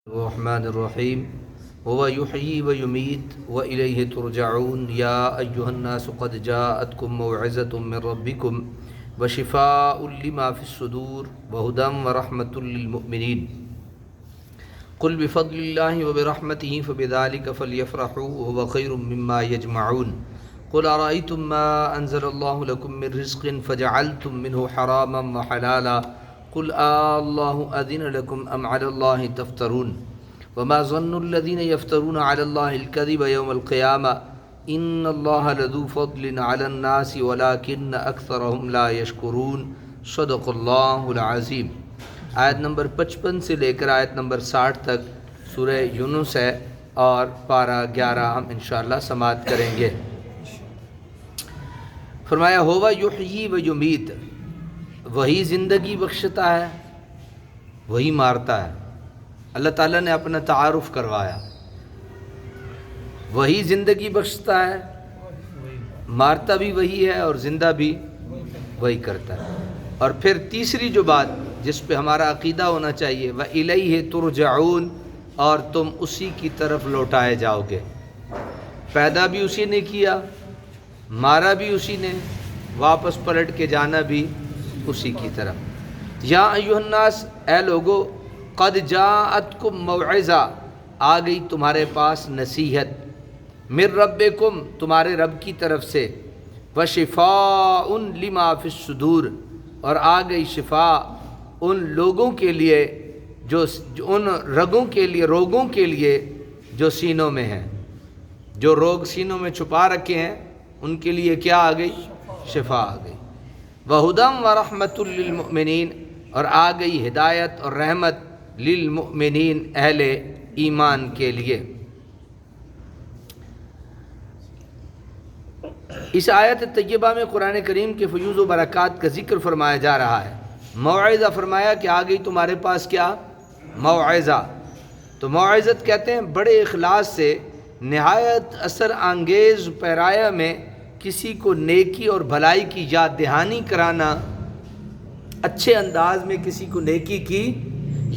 الرحمن الرحیم هو یحیی و یمیت و الیہ ترجعون یا ایہا الناس قد جاءتکم موعظۃ من ربکم وشفاء لما فی الصدور وہدی ورحمۃ للمؤمنین قل بفضل اللہ وبرحمتہ فبذلک فلیفرحوا وهو خیر مما یجمعون قل ارأیتم ما انزل اللہ لکم من رزق فجعلتم منہ حراما وحلالا قل اللہ اذن لکم ام علی اللہ تفترون وما ظن الذین یفترون علی اللہ الکذب یوم القیامہ ان اللہ لذو فضل علی الناس ولکن اکثرهم لا یشکرون صدق اللہ العظیم۔ آیت نمبر 55 سے لے کر آیت نمبر 60 تک سورہ یونس ہے اور پارہ 11 ہم انشاءاللہ سماعت کریں گے۔ فرمایا ہوا یحیی و یمیت، وہی زندگی بخشتا ہے وہی مارتا ہے۔ اللہ تعالیٰ نے اپنا تعارف کروایا، وہی زندگی بخشتا ہے، مارتا بھی وہی ہے اور زندہ بھی وہی کرتا ہے۔ اور پھر تیسری جو بات جس پہ ہمارا عقیدہ ہونا چاہیے، وَإِلَيْهِ تُرْجَعُونَ، اور تم اسی کی طرف لوٹائے جاؤ گے۔ پیدا بھی اسی نے کیا، مارا بھی اسی نے، واپس پلٹ کے جانا بھی اسی کی طرف۔ یا ایھا الناس، اے لوگو، قد جاءتکم موعظہ، آ گئی تمہارے پاس نصیحت، من ربکم، تمہارے رب کی طرف سے، وشفاء لما فی الصدور، اور آ گئی شفا ان لوگوں کے لیے جو ان روگوں کے لیے جو سینوں میں ہیں، جو روگ سینوں میں چھپا رکھے ہیں ان کے لیے کیا آ گئی؟ شفا آ گئی۔ وَهُدًى وَرَحْمَةٌ لِّلْمُؤْمِنِينَ، اور آ گئی ہدایت اور رحمت للمؤمنین، اہل ایمان کے لیے۔ اس آیت طیبہ میں قرآن کریم کے فیوز و برکات کا ذکر فرمایا جا رہا ہے۔ موعظہ فرمایا کہ آ گئی تمہارے پاس کیا؟ موعظہ۔ تو موعظت کہتے ہیں بڑے اخلاص سے نہایت اثر انگیز پیرایہ میں کسی کو نیکی اور بھلائی کی یاد دہانی کرانا، اچھے انداز میں کسی کو نیکی کی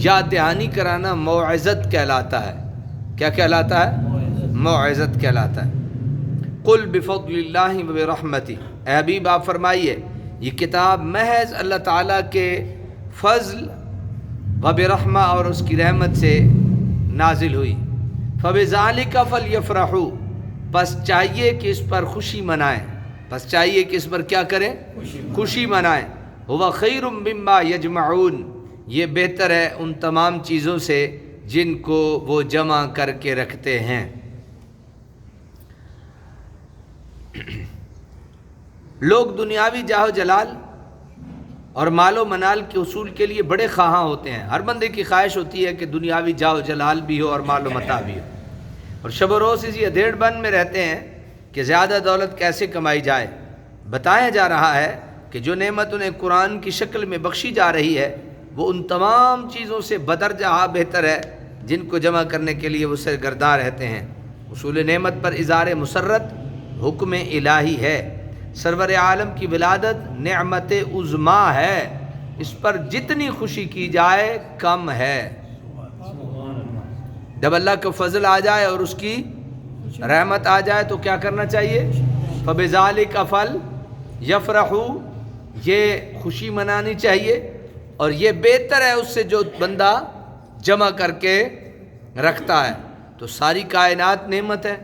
یاد دہانی کرانا موعظت کہلاتا ہے۔ کیا کہلاتا ہے؟ موعظت کہلاتا ہے۔ قل بفضل اللہ وبرحمتہ، اے حبیب آپ فرمائیے یہ کتاب محض اللہ تعالیٰ کے فضل وبرحمہ اور اس کی رحمت سے نازل ہوئی۔ فبذلک فلیفرحوا، بس چاہیے کہ اس پر خوشی منائیں، بس چاہیے کہ اس پر کیا کریں؟ خوشی منائیں۔ هو خیر مما یجمعون، یہ بہتر ہے ان تمام چیزوں سے جن کو وہ جمع کر کے رکھتے ہیں۔ لوگ دنیاوی جاہ و جلال اور مال و منال کے حصول کے لیے بڑے خواہاں ہوتے ہیں۔ ہر بندے کی خواہش ہوتی ہے کہ دنیاوی جاہ و جلال بھی ہو اور مال و متاع بھی ہو، اور شب و روز اسی ادھیڑ بن میں رہتے ہیں کہ زیادہ دولت کیسے کمائی جائے۔ بتایا جا رہا ہے کہ جو نعمت انہیں قرآن کی شکل میں بخشی جا رہی ہے وہ ان تمام چیزوں سے بدرجہ بہتر ہے جن کو جمع کرنے کے لیے وہ سرگرداں رہتے ہیں۔ حصول نعمت پر اظہار مسرت حکم الہی ہے۔ سرور عالم کی ولادت نعمت عظمیٰ ہے، اس پر جتنی خوشی کی جائے کم ہے۔ جب اللہ کا فضل آ جائے اور اس کی رحمت آ جائے تو کیا کرنا چاہیے؟ فبذلک فلیفرحوا، یہ خوشی منانی چاہیے، اور یہ بہتر ہے اس سے جو بندہ جمع کر کے رکھتا ہے۔ تو ساری کائنات نعمت ہے،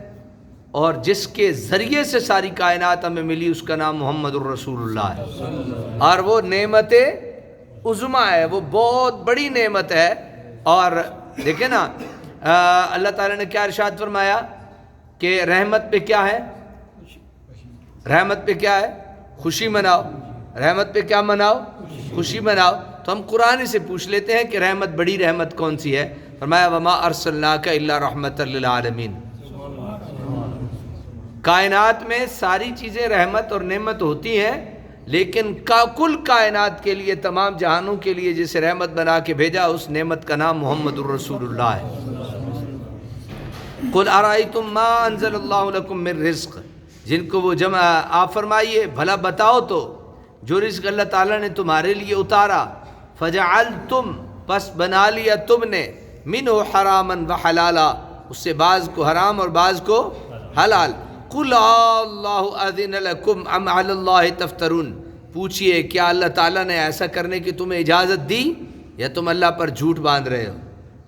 اور جس کے ذریعے سے ساری کائنات ہمیں ملی اس کا نام محمد الرسول اللہ ہے، اور وہ نعمت عظمیٰ ہے، وہ بہت بڑی نعمت ہے۔ اور دیکھیں نا اللہ تعالیٰ نے کیا ارشاد فرمایا کہ رحمت پہ کیا ہے؟ رحمت پہ کیا ہے؟ خوشی مناؤ۔ رحمت پہ کیا مناؤ؟ خوشی مناؤ۔ تو ہم قرآن سے پوچھ لیتے ہیں کہ رحمت، بڑی رحمت کون سی ہے؟ فرمایا وما ارسلناک الا رحمۃ للعالمین۔ کائنات میں ساری چیزیں رحمت اور نعمت ہوتی ہیں، لیکن کل کائنات کے لیے، تمام جہانوں کے لیے جسے رحمت بنا کے بھیجا اس نعمت کا نام محمد الرسول اللہ ہے۔ قل ارأیتم ما انزل اللہ لکم من رزق، جن کو وہ جمع، آپ فرمائیے بھلا بتاؤ تو جو رزق اللہ تعالیٰ نے تمہارے لیے اتارا، فجعلتم، پس بنا لیا تم نے، منہ حرامن و حلالا، اس سے بعض کو حرام اور بعض کو حلال۔ قل اللہ اذن لکم ام علی اللہ تفترون، پوچھئے کیا اللہ تعالیٰ نے ایسا کرنے کی تمہیں اجازت دی یا تم اللہ پر جھوٹ باندھ رہے ہو؟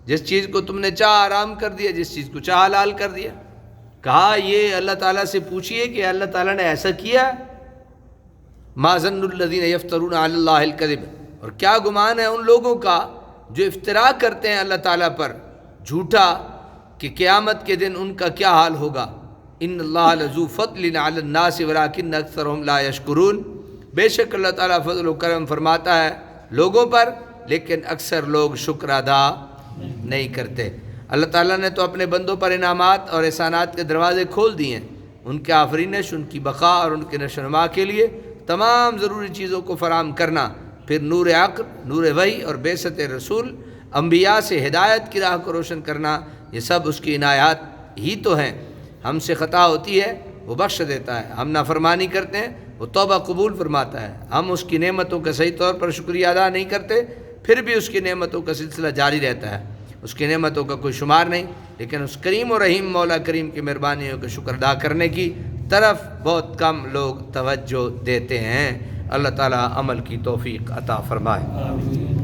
جس چیز کو تم نے چاہا حرام کر دیا، جس چیز کو چاہا حلال کر دیا۔ کہا یہ اللہ تعالیٰ سے پوچھئے کہ اللہ تعالیٰ نے ایسا کیا؟ ما ظن الذین یفترون علی اللہ الکذب، اور کیا گمان ہے ان لوگوں کا جو افتراء کرتے ہیں اللہ تعالیٰ پر جھوٹا، کہ قیامت کے دن ان کا کیا حال ہوگا۔ ان اللہ لذو فضل علی الناس ولکن اکثرهم لا یشکرون، بے شک اللہ تعالیٰ فضل و کرم فرماتا ہے لوگوں پر، لیکن اکثر لوگ شکر ادا نہیں کرتے۔ اللہ تعالیٰ نے تو اپنے بندوں پر انعامات اور احسانات کے دروازے کھول دیے ہیں، ان کے آفرینش، ان کی بقا اور ان کے نشو و نما کے لیے تمام ضروری چیزوں کو فراہم کرنا، پھر نور عقل، نور وحی اور بعثت رسول، انبیاء سے ہدایت کی راہ کو روشن کرنا، یہ سب اس کی عنایات ہی تو ہیں۔ ہم سے خطا ہوتی ہے وہ بخش دیتا ہے، ہم نافرمانی کرتے ہیں وہ توبہ قبول فرماتا ہے، ہم اس کی نعمتوں کا صحیح طور پر شکریہ ادا نہیں کرتے پھر بھی اس کی نعمتوں کا سلسلہ جاری رہتا ہے، اس کی نعمتوں کا کوئی شمار نہیں، لیکن اس کریم و رحیم مولا کریم کی مہربانیوں کا شکر ادا کرنے کی طرف بہت کم لوگ توجہ دیتے ہیں۔ اللہ تعالیٰ عمل کی توفیق عطا فرمائے۔